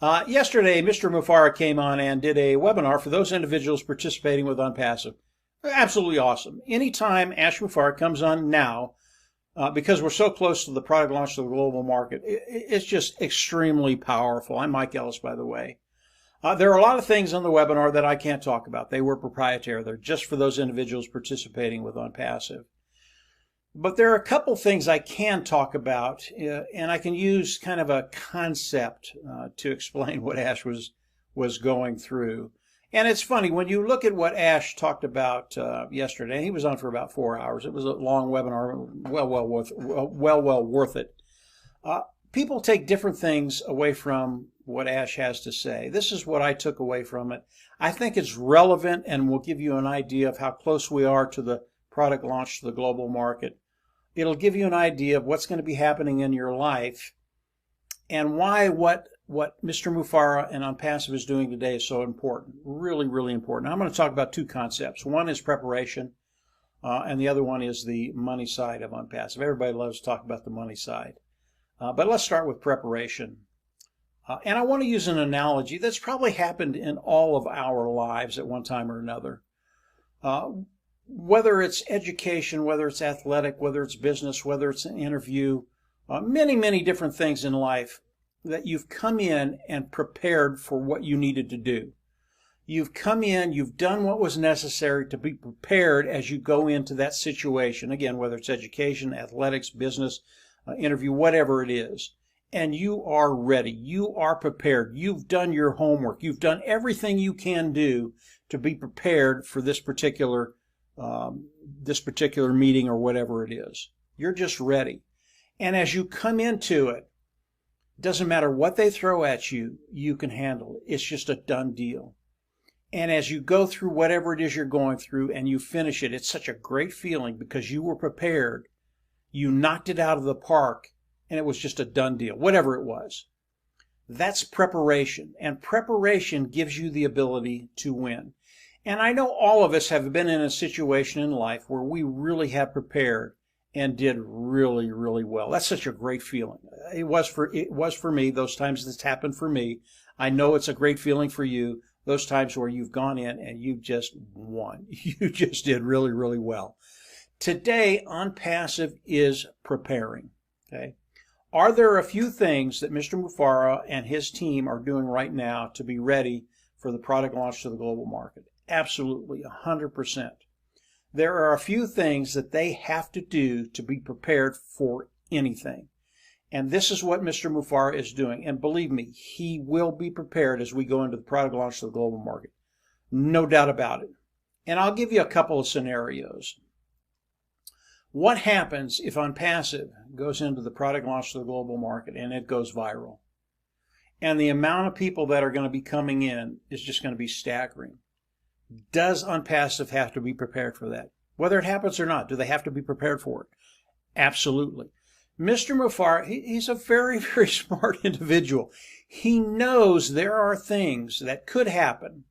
Yesterday, Mr. Mufareh came on and did a webinar for those individuals participating with OnPassive. Absolutely awesome. Anytime Ash Mufareh comes on now, because we're so close to the product launch to the global market, it's just extremely powerful. I'm Mike Ellis, by the way. There are a lot of things on the webinar that I can't talk about. They were proprietary. They're just for those individuals participating with OnPassive. But there are a couple things I can talk about, and I can use kind of a concept to explain what Ash was going through. And it's funny, when you look at what Ash talked about yesterday, he was on for about 4 hours. It was a long webinar, well worth it. People take different things away from what Ash has to say. This is what I took away from it. I think it's relevant and will give you an idea of how close we are to the product launch to the global market. It'll give you an idea of what's going to be happening in your life and why what Mr. Mufareh and OnPassive is doing today is so important. Really, really important. I'm going to talk about two concepts. One is preparation, and the other one is the money side of OnPassive. Everybody loves to talk about the money side. But let's start with preparation. And I want to use an analogy that's probably happened in all of our lives at one time or another. Whether it's education, whether it's athletic, whether it's business, whether it's an interview, many different things in life that you've come in and prepared for what you needed to do. You've come in, you've done what was necessary to be prepared as you go into that situation. Again, whether it's education, athletics, business, interview, whatever it is. And you are ready. You are prepared. You've done your homework. You've done everything you can do to be prepared for this particular meeting or whatever it is. You're just ready. And as you come into it, doesn't matter what they throw at you, you can handle it. It's just a done deal. And as you go through whatever it is you're going through and you finish it, it's such a great feeling because you were prepared. You knocked it out of the park and it was just a done deal, whatever it was. That's preparation. And preparation gives you the ability to win. And I know all of us have been in a situation in life where we really have prepared and did really, really well. That's such a great feeling. It was for me, those times that's happened for me. I know it's a great feeling for you, those times where you've gone in and you just won. You just did really, really well. Today, OnPassive is preparing. Okay? Are there a few things that Mr. Mufareh and his team are doing right now to be ready for the product launch to the global market? Absolutely, 100%. There are a few things that they have to do to be prepared for anything. And this is what Mr. Mufareh is doing. And believe me, he will be prepared as we go into the product launch to the global market. No doubt about it. And I'll give you a couple of scenarios. What happens if OnPassive goes into the product launch to the global market and it goes viral? And the amount of people that are going to be coming in is just going to be staggering. Does OnPassive have to be prepared for that? Whether it happens or not, do they have to be prepared for it? Absolutely. Mr. Mufareh, he's a very, very smart individual. He knows there are things that could happen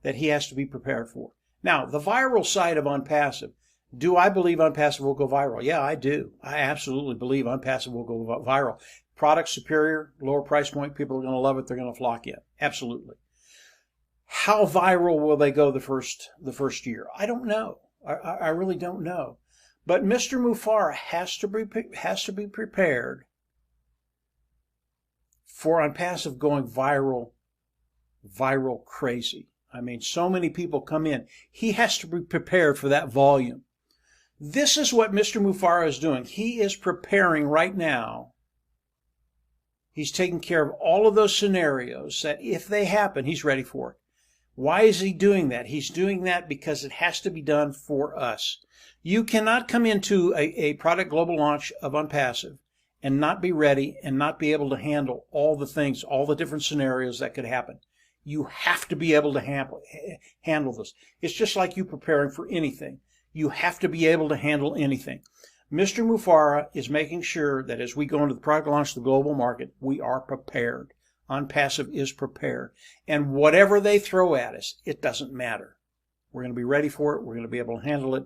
that he has to be prepared for. Now, the viral side of OnPassive. Do I believe OnPassive will go viral? Yeah, I do. I absolutely believe OnPassive will go viral. Product superior, lower price point, people are going to love it. They're going to flock in. Absolutely. How viral will they go the first year? I don't know. I really don't know. But Mr. Mufareh has to be prepared for OnPassive going viral crazy. I mean, so many people come in. He has to be prepared for that volume. This is what Mr. Mufareh is doing. He is preparing right now. He's taking care of all of those scenarios that if they happen, he's ready for it. Why is he doing that? He's doing that because it has to be done for us. You cannot come into a product global launch of OnPassive and not be ready and not be able to handle all the things, all the different scenarios that could happen. You have to be able to handle this. It's just like you preparing for anything. You have to be able to handle anything. Mr. Mufareh is making sure that as we go into the product launch to the global market, we are prepared. OnPassive is prepared. And whatever they throw at us, it doesn't matter. We're going to be ready for it. We're going to be able to handle it.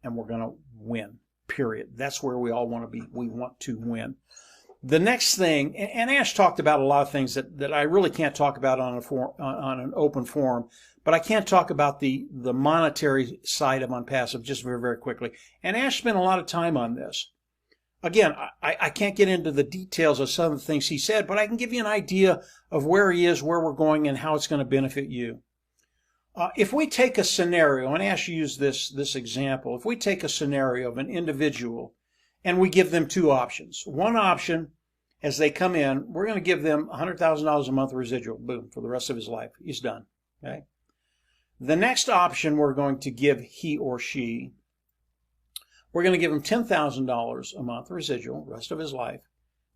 And we're going to win, period. That's where we all want to be. We want to win. The next thing, and Ash talked about a lot of things that I really can't talk about on an open forum, but I can talk about the monetary side of unpassive just very, very quickly. And Ash spent a lot of time on this. Again, I can't get into the details of some of the things he said, but I can give you an idea of where he is, where we're going, and how it's going to benefit you. If we take a scenario, and Ash used this example, if we take a scenario of an individual and we give them two options. One option, as they come in, we're going to give them $100,000 a month residual, boom, for the rest of his life. He's done. Okay. The next option we're going to give he or she, we're going to give him $10,000 a month residual, rest of his life,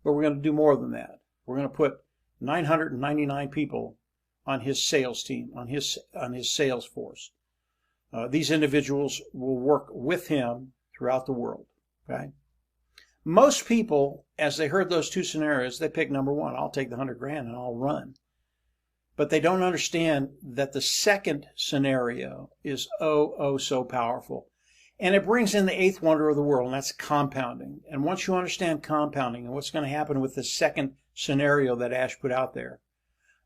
but we're going to do more than that. We're going to put 999 people on his sales team, on his sales force. These individuals will work with him throughout the world. Okay. Most people, as they heard those two scenarios, they pick number one. I'll take the 100 grand and I'll run. But they don't understand that the second scenario is oh so powerful. And it brings in the eighth wonder of the world, and that's compounding. And once you understand compounding and what's going to happen with the second scenario that Ash put out there,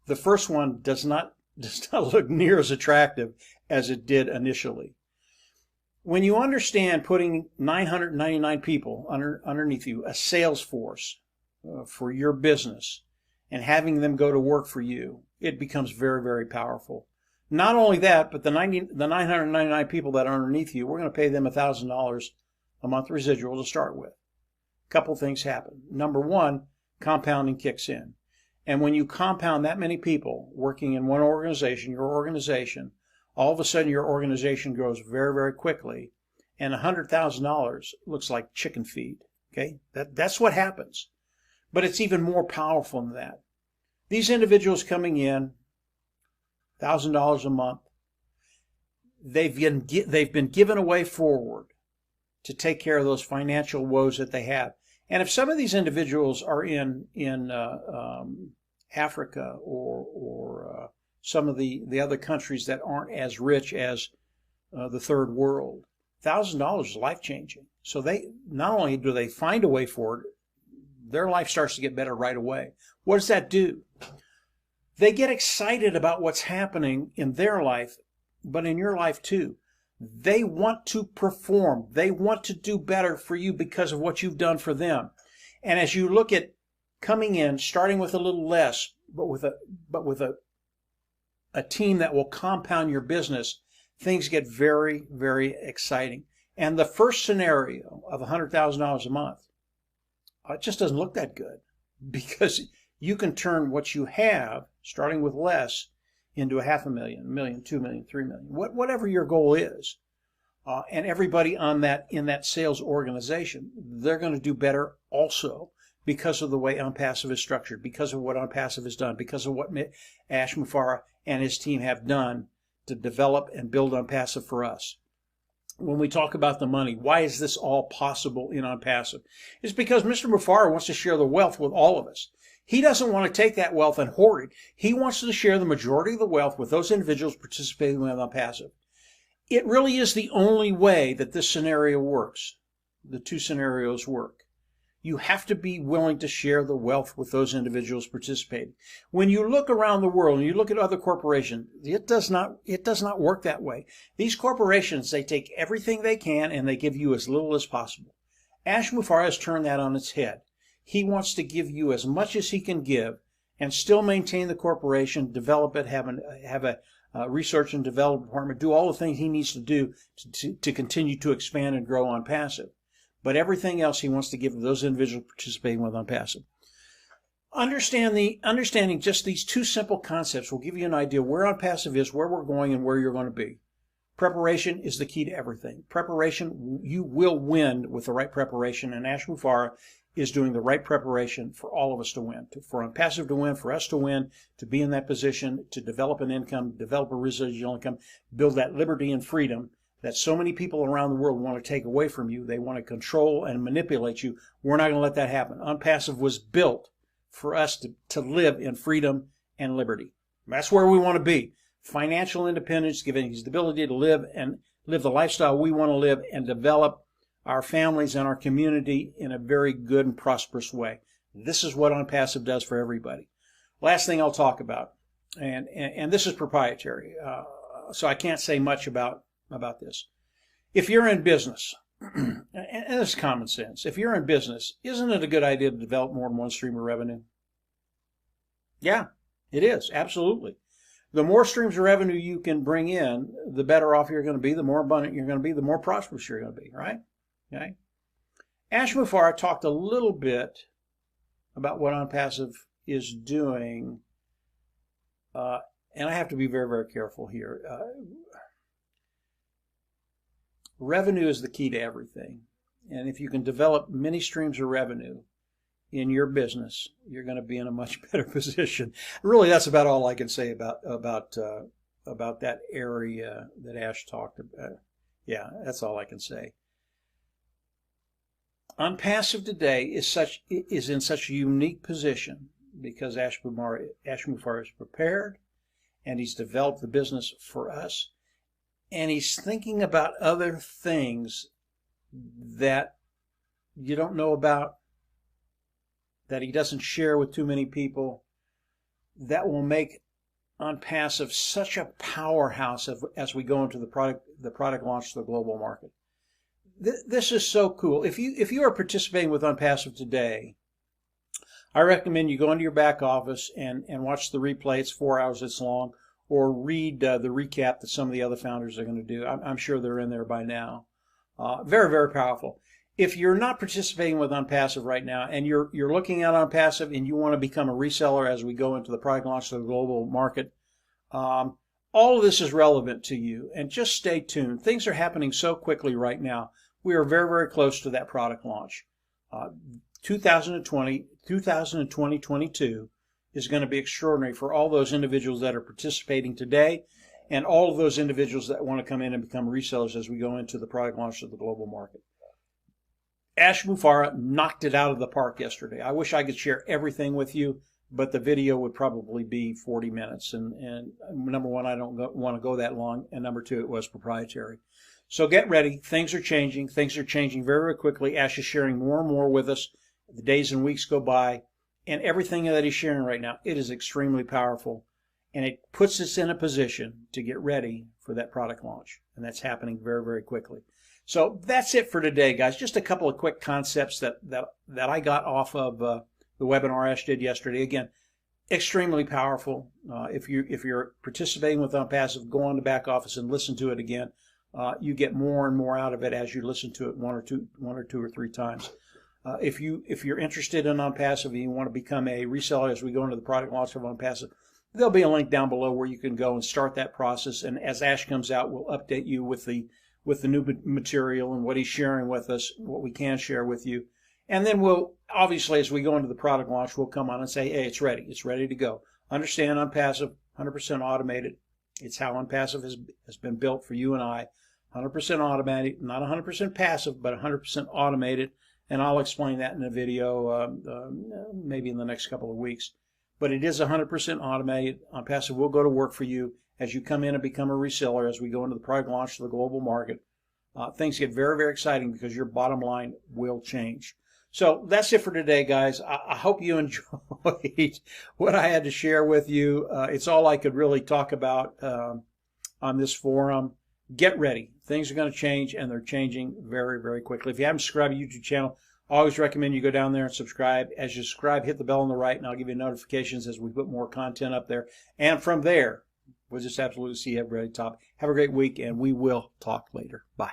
the first one does not look near as attractive as it did initially. When you understand putting 999 people underneath you, a sales force for your business, and having them go to work for you, it becomes very, very powerful. Not only that, but the 999 people that are underneath you, we're going to pay them $1,000 a month residual to start with. A couple things happen. Number one, compounding kicks in. And when you compound that many people working in one organization, your organization, all of a sudden your organization grows very, very quickly, and $100,000 looks like chicken feed. Okay, that's what happens. But it's even more powerful than that. These individuals coming in, $1,000 a month, they've been given a way forward to take care of those financial woes that they have. And if some of these individuals are in Africa or some of the other countries that aren't as rich as the third world, $1,000 is life-changing. So they not only do they find a way forward, their life starts to get better right away. What does that do? They get excited about what's happening in their life, but in your life too. They want to perform. They want to do better for you because of what you've done for them. And as you look at coming in, starting with a little less, but with a team that will compound your business, things get very, very exciting. And the first scenario of $100,000 a month, it just doesn't look that good, because you can turn what you have, starting with less, into $500,000, $1 million, $2 million, $3 million, whatever your goal is. And everybody in that sales organization, they're going to do better also because of the way Unpassive is structured, because of what Unpassive has done, because of what Ash Mufareh and his team have done to develop and build Unpassive for us. When we talk about the money, why is this all possible in Unpassive? It's because Mr. Mufareh wants to share the wealth with all of us. He doesn't want to take that wealth and hoard it. He wants to share the majority of the wealth with those individuals participating with Unpassive. It really is the only way that this scenario works. The two scenarios work. You have to be willing to share the wealth with those individuals participating. When you look around the world and you look at other corporations, it does not work that way. These corporations, they take everything they can and they give you as little as possible. Ash Mufareh has turned that on its head. He wants to give you as much as he can give and still maintain the corporation, develop it, have a research and development department, do all the things he needs to do to continue to expand and grow Unpassive. But everything else he wants to give to those individuals participating with Unpassive. Understanding just these two simple concepts will give you an idea where Unpassive is, where we're going, and where you're going to be. Preparation is the key to everything. Preparation, you will win with the right preparation, and Ash Mufareh is doing the right preparation for all of us to win, for Unpassive to win, for us to win, to be in that position, to develop an income, develop a residual income, build that liberty and freedom that so many people around the world want to take away from you. They want to control and manipulate you. We're not going to let that happen. Unpassive was built for us to live in freedom and liberty. That's where we want to be. Financial independence, giving us the ability to live the lifestyle we want to live and develop our families and our community in a very good and prosperous way. This is what OnPassive does for everybody. Last thing I'll talk about, and this is proprietary, so I can't say much about this. If you're in business, and it's common sense, if you're in business, isn't it a good idea to develop more than one stream of revenue? Yeah, it is, absolutely. The more streams of revenue you can bring in, the better off you're going to be, the more abundant you're going to be, the more prosperous you're going to be, right? Okay. Ash Mufareh talked a little bit about what OnPassive is doing, and I have to be very, very careful here. Revenue is the key to everything, and if you can develop many streams of revenue in your business, you're going to be in a much better position. Really, that's about all I can say about that area that Ash talked about. Yeah, that's all I can say. OnPassive today is in such a unique position because Ash Mufareh is prepared, and he's developed the business for us, and he's thinking about other things that you don't know about, that he doesn't share with too many people, that will make OnPassive such a powerhouse as we go into the product launch to the global market. This is so cool. If you are participating with OnPassive today, I recommend you go into your back office and watch the replay. It's 4 hours, it's long, or read the recap that some of the other founders are going to do. I'm sure they're in there by now. Very, very powerful. If you're not participating with OnPassive right now and you're looking at OnPassive and you want to become a reseller as we go into the product launch to the global market, all of this is relevant to you. And just stay tuned. Things are happening so quickly right now. We are very, very close to that product launch. 2022 is going to be extraordinary for all those individuals that are participating today and all of those individuals that want to come in and become resellers as we go into the product launch of the global market. Ash Mufareh knocked it out of the park yesterday. I wish I could share everything with you, but the video would probably be 40 minutes. And number one, I don't want to go that long. And number two, it was proprietary. So get ready. Things are changing. Things are changing very, very quickly. Ash is sharing more and more with us. The days and weeks go by. And everything that he's sharing right now, it is extremely powerful. And it puts us in a position to get ready for that product launch. And that's happening very, very quickly. So that's it for today, guys. Just a couple of quick concepts that I got off of the webinar Ash did yesterday. Again, extremely powerful. If you're participating with OnPassive, go on the back office and listen to it again. You get more and more out of it as you listen to it one or two or three times. If you're interested in OnPassive and you want to become a reseller as we go into the product launch of OnPassive, there'll be a link down below where you can go and start that process. And as Ash comes out, we'll update you with the new material and what he's sharing with us, what we can share with you. And then we'll, obviously, as we go into the product launch, we'll come on and say, hey, it's ready. It's ready to go. Understand OnPassive, 100% automated. It's how OnPassive has been built for you and I. 100% automated, not 100% passive, but 100% automated. And I'll explain that in a video maybe in the next couple of weeks. But it is 100% automated. OnPassive will go to work for you as you come in and become a reseller as we go into the product launch to the global market. Things get very, very exciting because your bottom line will change. So that's it for today, guys. I hope you enjoyed what I had to share with you. It's all I could really talk about on this forum. Get ready. Things are going to change, and they're changing very, very quickly. If you haven't subscribed to the YouTube channel, I always recommend you go down there and subscribe. As you subscribe, hit the bell on the right, and I'll give you notifications as we put more content up there. And from there, we'll just absolutely see everybody top. Have a great week, and we will talk later. Bye.